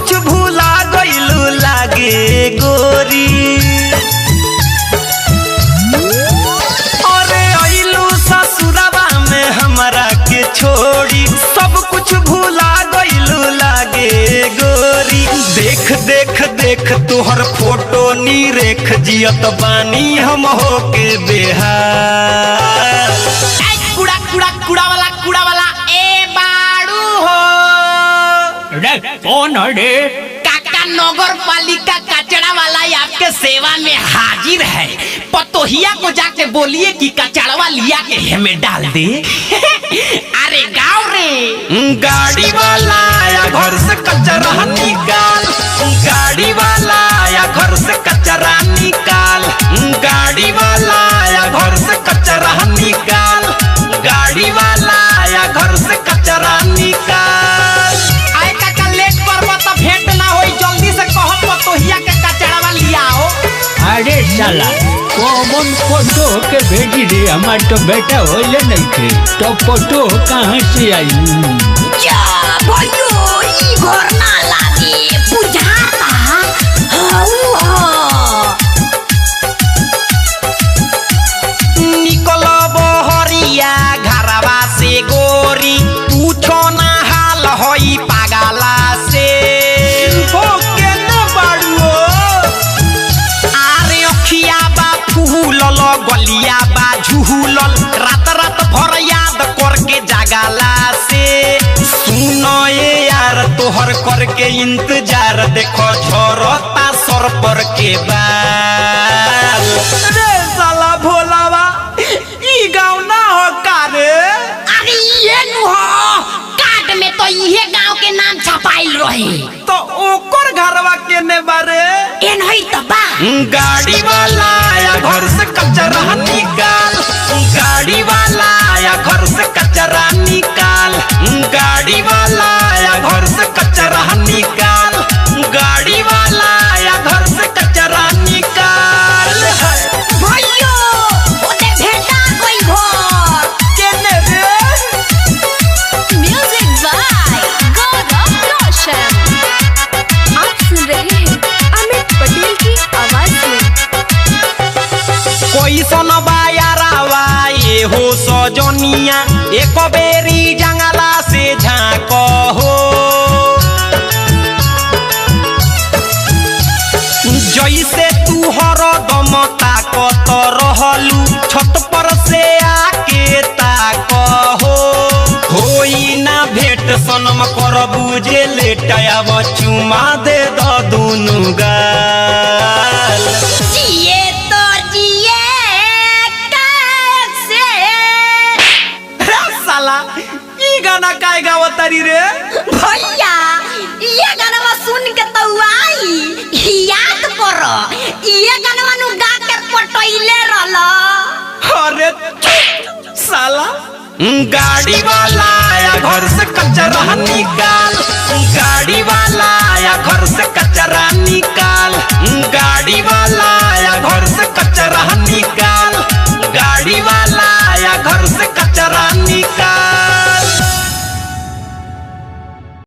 कुछ भूला गइलू लागे गोरी। अरे अइलू ससुरवा में हमरा के छोड़ी, सब कुछ भूला गइलू लागे गोरी। देख देख देख तोहर फोटो नी रेख जियत बानी हम होके बेहाल। कूड़ा कूड़ा कूड़ा वाला ए बाड़ू हो। रे कौन है रे? काका नगर पालिका कचरा वाला आपके सेवा में हाजिर है। पतोहिया को जाके बोलिए कि कचड़वा लिया के हमें डाल दे। अरे गाँव रे गाड़ी वाला आया घर से कचरा निकाल, गाड़ी वाला आया घर से कचरा निकाल, गाड़ी वाला आया घर से कचरा निकाल, गाड़ी वाला आया घर से कचरा निकाल। आए काका लेट करबो तो भेंट ना होई, जल्दी से कहो पतोहिया के कचड़वा लियाओ। अरे साला कौन फोटो के भेजी रे? हमार तो बेटा होले नहीं थे, तो फोटो कहाँ से आई? जा भयो ई घर ना लागे बुझाता निकल बहरिया घरवा से गोरी, पूछो ना हाल होई पागला से। हो के न बाड़ुओ आरे अखिया बा फूलल, गलिया बा झूलल, रात रात भर याद करके जागला से। सुनो ये यार तोहर करके इंतजार, देखो झरता सर पर के बाल। रे साला भोलावा ई गाँव ना हो का रे? अरे ये नु हो कार्ड में तो ये गांव के नाम छपाइल रहे, तो ओकर घरवा के ने बारे ए नहीं तो बा। गाड़ी वाला आया घर से कचरा निकाल, गाड़ी वाला आया घर से कचरा निकाल, गाड़ी वाला आया घर से कचरा निकाल, गाड़ी वाला आया घर से कचरा निकाल। भयो ओते भेटा कोई घर केने रे? म्यूजिक बाय गौरव रोशन। आप सुन रहे हैं अमित पटेल की आवाज में। कोई सुनबा यारावा ये हो सजनिया, एक बेरी जंगला से झाँको हो। जैसे तू हरदम ताकत रहलू, छत पर से आके ताक हो। होई ना भेट सनम करबू जे लेटायब, चुमा दे द दुनु गाल। जिए तो जिए कैसे। साला ई गाना काय गावतारी रे? भैया ये गाना सुन के तो आई याद करो, ये गाना नु गा के पटैले रहलो। अरे साला गाड़ी वाला आया घर से कचरा निकाल, गाड़ी वाला